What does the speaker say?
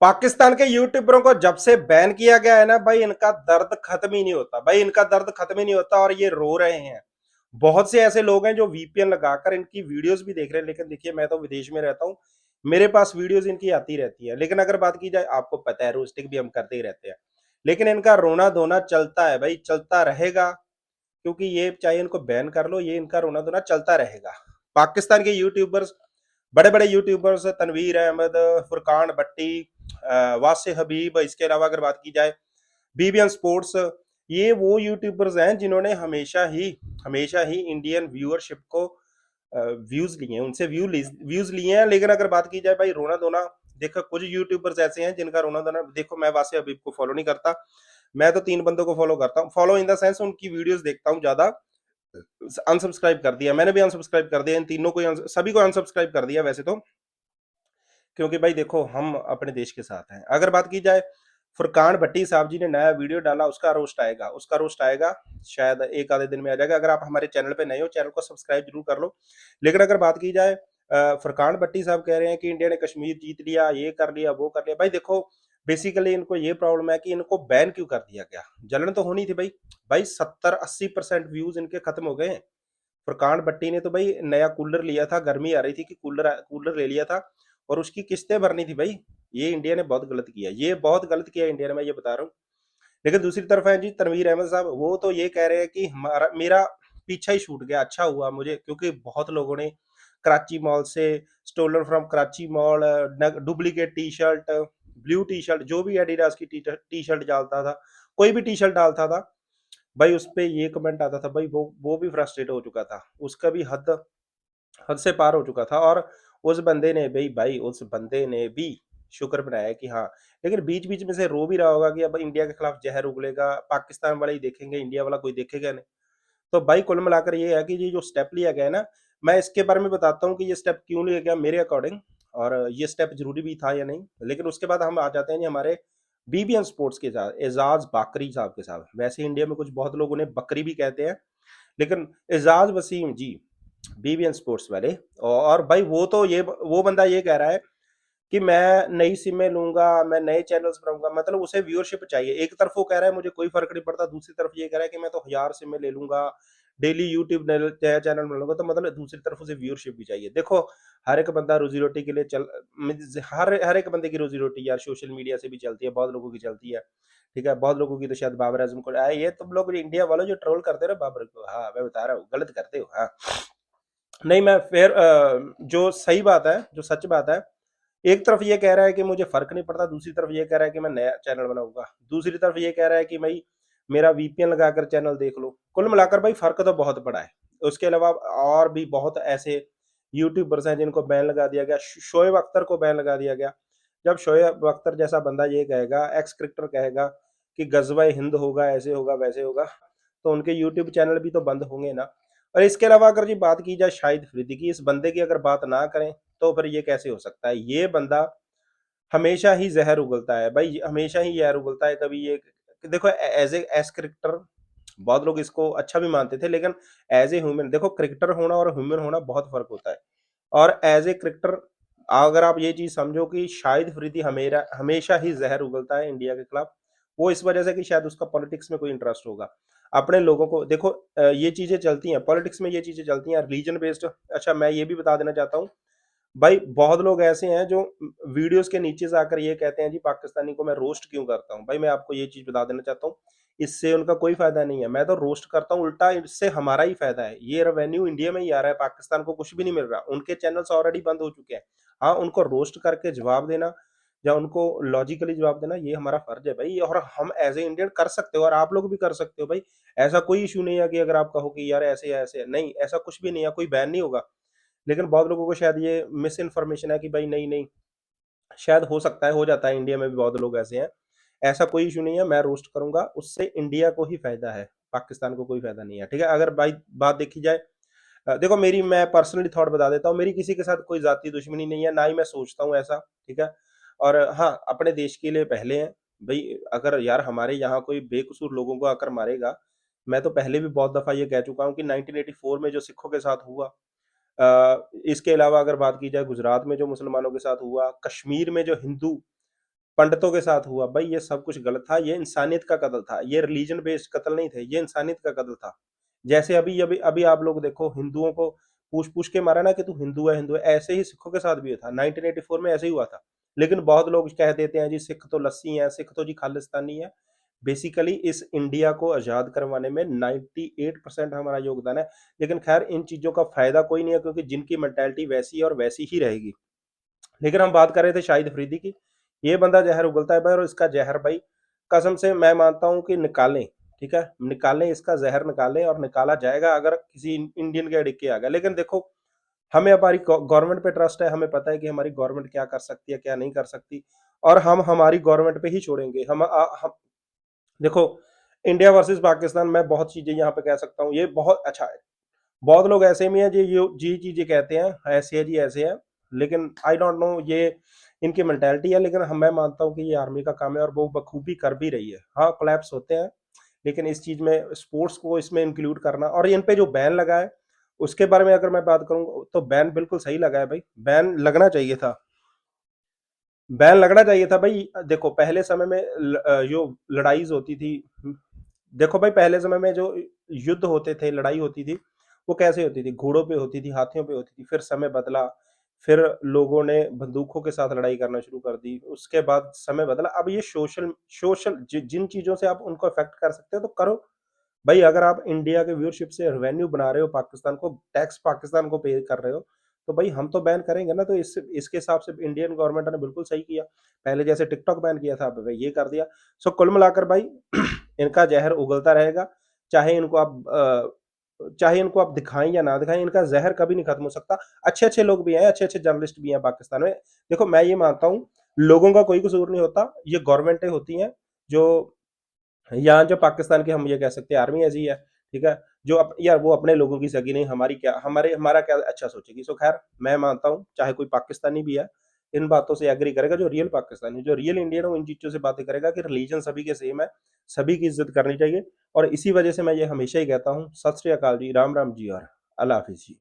पाकिस्तान के यूट्यूबरों को जब से बैन किया गया है ना भाई, इनका दर्द खत्म ही नहीं होता भाई, इनका दर्द खत्म ही नहीं होता और ये रो रहे हैं। बहुत से ऐसे लोग हैं जो वीपीएन लगाकर इनकी वीडियोस भी देख रहे हैं, लेकिन देखिए मैं तो विदेश में रहता हूँ, मेरे पास वीडियोस इनकी आती रहती है। लेकिन अगर बात की जाए, आपको पता है रोस्टिंग भी हम करते ही रहते हैं, लेकिन इनका रोना धोना चलता है भाई, चलता रहेगा। क्योंकि ये चाहे इनको बैन कर लो, ये इनका रोना धोना चलता रहेगा। पाकिस्तान के यूट्यूबर्स, बड़े बड़े यूट्यूबर्स, तनवीर अहमद, फुरकान भट्टी, वासे हबीब, इसके अलावा अगर बात की जाए बीबीएन स्पोर्ट्स, ये वो यूट्यूबर्स हैं जिन्होंने हमेशा ही इंडियन व्यूअरशिप को व्यूज लिए हैं, उनसे व्यूज लिए हैं। लेकिन अगर बात की जाए भाई रोना धोना, देखो कुछ यूट्यूबर्स ऐसे हैं जिनका रोना धोना, देखो मैं वासे हबीब को फॉलो नहीं करता, मैं तो 3 बंदों को फॉलो करता हूँ, फॉलो इन द सेंस उनकी वीडियोस देखता हूँ ज्यादा। अनसब्सक्राइब कर दिया मैंने भी, अनसब्सक्राइब कर दिया इन तीनों को, सभी को अनसब्सक्राइब कर दिया वैसे तो। क्योंकि भाई देखो हम अपने देश के साथ हैं। अगर बात की जाए, फुरकान भट्टी साहब जी ने नया वीडियो डाला, उसका रोस्ट आएगा शायद एक आधे दिन में आ जाएगा। अगर आप हमारे चैनल पे नए हो, चैनल को सब्सक्राइब जरूर कर लो। लेकिन अगर बात की जाए, फुरकान भट्टी साहब कह रहे हैं कि इंडिया ने कश्मीर जीत लिया, ये कर लिया, वो कर लिया। भाई देखो, बेसिकली इनको ये प्रॉब्लम है कि इनको बैन क्यों कर दिया गया। जलन तो होनी थी भाई। भाई 70-80% व्यूज इनके खत्म हो गए हैं। फुरकान भट्टी ने तो भाई नया कूलर लिया था, गर्मी आ रही थी कि कूलर कूलर ले लिया था और उसकी किस्तें भरनी थी भाई। ये इंडिया ने बहुत गलत किया, ये बहुत गलत किया इंडिया ने, मैं ये बता रहा हूँ। लेकिन दूसरी तरफ है जी तनवीर अहमद साहब, वो तो ये कह रहे हैं कि हमारा मेरा पीछा ही छूट गया, अच्छा हुआ मुझे, क्योंकि बहुत लोगों ने कराची मॉल से, stolen from Karachi mall, duplicate T shirt, blue T shirt, जो भी एडिडास की टी शर्ट डालता था, कोई भी टी शर्ट डालता था भाई, उस पे ये कमेंट आता था भाई, वो भी फ्रस्ट्रेट हो चुका था, उसका भी हद हद से पार हो चुका था। और उस बंदे ने भी शुक्र मनाया कि हाँ। लेकिन बीच बीच में से रो भी रहा होगा कि अब इंडिया के खिलाफ जहर उगलेगा, पाकिस्तान वाले ही देखेंगे, इंडिया वाला कोई देखेगा नहीं। तो भाई कुल मिलाकर ये है कि ये जो स्टेप लिया गया है ना, मैं इसके बारे में बताता हूँ कि ये स्टेप क्यों लिया गया मेरे अकॉर्डिंग, और ये स्टेप जरूरी भी था या नहीं। लेकिन उसके बाद हम आ जाते हैं जी हमारे बीबीएन स्पोर्ट्स के साथ, एजाज बाकरी साहब के साथ। वैसे इंडिया में कुछ बहुत लोग उन्हें बकरी भी कहते हैं, लेकिन एजाज वसीम जी, बीबीएन स्पोर्ट्स वाले। और भाई वो बंदा ये कह रहा है कि मैं नई सिमें लूंगा, मैं नए चैनल्स बनाऊंगा, मतलब उसे व्यूअरशिप चाहिए। एक तरफ वो कह रहा है मुझे कोई फर्क नहीं पड़ता, दूसरी तरफ ये कह रहा है कि मैं तो 1000 सिमें ले लूंगा, डेली यूट्यूब नया चैनल बना लूंगा। तो मतलब दूसरी तरफ उसे व्यूअरशिप भी चाहिए। देखो हर एक बंदा रोजी रोटी के लिए हर एक बंदे की रोजी रोटी यार सोशल मीडिया से भी चलती है, बहुत लोगों की चलती है। ठीक है, बहुत लोगों की तो शायद बाबर आजम को ये तुम लोग इंडिया वालों जो ट्रोल करते हो ना बाबर को, हाँ मैं बता रहा हूँ गलत करते हो, हाँ। नहीं, मैं फिर जो सही बात है, जो सच बात है, एक तरफ ये कह रहा है कि मुझे फर्क नहीं पड़ता, दूसरी तरफ ये कह रहा है कि मैं नया चैनल बनाऊंगा, दूसरी तरफ ये कह रहा है कि भाई मेरा वीपीएन लगाकर चैनल देख लो। कुल मिलाकर भाई फर्क तो बहुत बड़ा है। उसके अलावा और भी बहुत ऐसे यूट्यूबर्स हैं जिनको बैन लगा दिया गया। शोएब अख्तर को बैन लगा दिया गया। जब शोएब अख्तर जैसा बंदा ये कहेगा, एक्स क्रिकेटर कहेगा कि गजवा हिंद होगा, ऐसे होगा वैसे होगा, तो उनके यूट्यूब चैनल भी तो बंद होंगे ना। और इसके अलावा अगर जी बात की जाए शाहिद अफरीदी की, इस बंदे की अगर बात ना करें तो फिर ये कैसे हो सकता है। ये बंदा हमेशा ही जहर उगलता है भाई, हमेशा ही जहर उगलता है। कभी ये देखो, एज क्रिकेटर बहुत लोग इसको अच्छा भी मानते थे, लेकिन एज ए ह्यूमन देखो, क्रिकेटर होना और ह्यूमन होना बहुत फर्क होता है। और एज ए क्रिकेटर अगर आप ये चीज समझो कि शाहिद अफरीदी हमेशा हमेशा ही जहर उगलता है इंडिया के खिलाफ, वो इस वजह से कि शायद उसका पॉलिटिक्स में कोई इंटरेस्ट होगा। अपने लोगों को देखो, ये चीजें चलती हैं पॉलिटिक्स में, ये चीजें चलती हैं रिलीजन बेस्ड। अच्छा, मैं ये भी बता देना चाहता हूँ भाई, बहुत लोग ऐसे हैं जो वीडियोस के नीचे जाकर ये कहते हैं जी पाकिस्तानी को मैं रोस्ट क्यों करता हूँ। भाई मैं आपको ये चीज बता देना चाहता हूँ, इससे उनका कोई फायदा नहीं है। मैं तो रोस्ट करता हूँ, उल्टा इससे हमारा ही फायदा है। ये रेवेन्यू इंडिया में ही आ रहा है, पाकिस्तान को कुछ भी नहीं मिल रहा। उनके चैनल्स ऑलरेडी बंद हो चुके हैं। हाँ, उनको रोस्ट करके जवाब देना या उनको लॉजिकली जवाब देना ये हमारा फर्ज है भाई, और हम एज ए इंडियन कर सकते हो और आप लोग भी कर सकते हो भाई। ऐसा कोई इशू नहीं है कि अगर आप कहो कि यार ऐसे है, ऐसे है। नहीं, ऐसा कुछ भी नहीं है, कोई बैन नहीं होगा। लेकिन बहुत लोगों को शायद ये मिस इन्फॉर्मेशन है कि भाई नहीं नहीं, शायद हो सकता है, हो जाता है, इंडिया में भी बहुत लोग ऐसे हैं। ऐसा कोई इशू नहीं है, मैं रोस्ट करूंगा, उससे इंडिया को ही फायदा है, पाकिस्तान को कोई फायदा नहीं है। ठीक है, अगर भाई बात देखी जाए, देखो मेरी, मैं पर्सनली थॉट बता देता हूँ, मेरी किसी के साथ कोई जाती दुश्मनी नहीं है, ना ही मैं सोचता हूँ ऐसा। ठीक है, और हाँ अपने देश के लिए पहले हैं भाई। अगर यार हमारे यहाँ कोई बेकसूर लोगों को आकर मारेगा, मैं तो पहले भी बहुत दफा ये कह चुका हूँ कि 1984 में जो सिखों के साथ हुआ, इसके अलावा अगर बात की जाए गुजरात में जो मुसलमानों के साथ हुआ, कश्मीर में जो हिंदू पंडितों के साथ हुआ, भाई ये सब कुछ गलत था, ये इंसानियत का कत्ल था, ये रिलीजन बेस्ड कत्ल नहीं थे, ये इंसानियत का कत्ल था। जैसे अभी अभी अभी आप लोग देखो, हिंदुओं को पूछ पूछ के मारा ना कि तू हिंदू है, हिंदू है, ऐसे ही सिखों के साथ भी हुआ था, 1984 में ऐसे ही हुआ था। लेकिन बहुत लोग कह देते हैं जी सिख तो लस्सी है, सिख तो जी खालिस्तानी है। बेसिकली इस इंडिया को आजाद करवाने में 98% हमारा योगदान है। लेकिन खैर इन चीजों का फायदा कोई नहीं है, क्योंकि जिनकी मेंटालिटी वैसी है और वैसी ही रहेगी। लेकिन हम बात कर रहे थे शाहिद अफरीदी की। ये बंदा जहर उगलता है भाई, और इसका जहर भाई कसम से मैं मानता हूं कि निकालें, ठीक है, निकालें, इसका जहर निकालें, और निकाला जाएगा अगर किसी इंडियन के डिक्के आ गया। लेकिन देखो, हमें हमारी गवर्नमेंट पे ट्रस्ट है, हमें पता है कि हमारी गवर्नमेंट क्या कर सकती है, क्या नहीं कर सकती, और हम हमारी गवर्नमेंट पे ही छोड़ेंगे। हम देखो, इंडिया वर्सेस पाकिस्तान, मैं बहुत चीजें यहाँ पे कह सकता हूँ, ये बहुत अच्छा है। बहुत लोग ऐसे में है जी, ये जी चीजें कहते हैं, ऐसे है जी, ऐसे है। लेकिन आई डोंट नो, ये इनकी मेंटेलिटी है। लेकिन हम मैं मानता हूँ कि ये आर्मी का काम है, और वो बखूबी कर भी रही है। हाँ, कोलैप्स होते हैं, लेकिन इस चीज में स्पोर्ट्स को इसमें इंक्लूड करना, और इन पे जो बैन लगा है उसके बारे में अगर मैं बात करूँ, तो बैन बिल्कुल सही लगा है भाई, बैन लगना चाहिए था, बैन लगना चाहिए था भाई। देखो पहले समय में जो लड़ाई होती थी, देखो भाई पहले समय में जो युद्ध होते थे, लड़ाई होती थी, वो कैसे होती थी? घोड़ों पे होती थी, हाथियों पे होती थी। फिर समय बदला, फिर लोगों ने बंदूकों के साथ लड़ाई करना शुरू कर दी, उसके बाद समय बदला। अब ये सोशल सोशल जिन चीजों से आप उनको अफेक्ट कर सकते हो तो करो भाई। अगर आप इंडिया के व्यूअरशिप से रेवेन्यू बना रहे हो, पाकिस्तान को टैक्स पाकिस्तान को पे कर रहे हो, तो भाई हम तो बैन करेंगे ना। तो इसके हिसाब से इंडियन गवर्नमेंट ने बिल्कुल सही किया। पहले जैसे टिकटॉक बैन किया था, अब भाई ये कर दिया। सो कुल मिलाकर भाई इनका जहर उगलता रहेगा, चाहे इनको आप चाहे इनको आप दिखाएं या ना दिखाएं, इनका जहर कभी नहीं खत्म हो सकता। अच्छे अच्छे लोग भी हैं, अच्छे अच्छे जर्नलिस्ट भी हैं पाकिस्तान में। देखो मैं ये मानता हूँ, लोगों का कोई कसूर नहीं होता, ये गवर्नमेंटें होती हैं जो, यहाँ जो पाकिस्तान की हम ये कह सकते हैं आर्मी ऐसी है, ठीक है, जो यार वो अपने लोगों की सगी नहीं, हमारी क्या, हमारा क्या अच्छा सोचेगी। सो खैर मैं मानता हूँ चाहे कोई पाकिस्तानी भी है, इन बातों से एग्री करेगा, जो रियल पाकिस्तानी, जो रियल इंडियन हो, इन चीजों से बातें करेगा कि रिलीजन सभी के सेम है, सभी की इज्जत करनी चाहिए। और इसी वजह से मैं ये हमेशा ही कहता हूँ, सत श्री अकाल जी, राम राम जी, और अल्लाह हाफिज जी।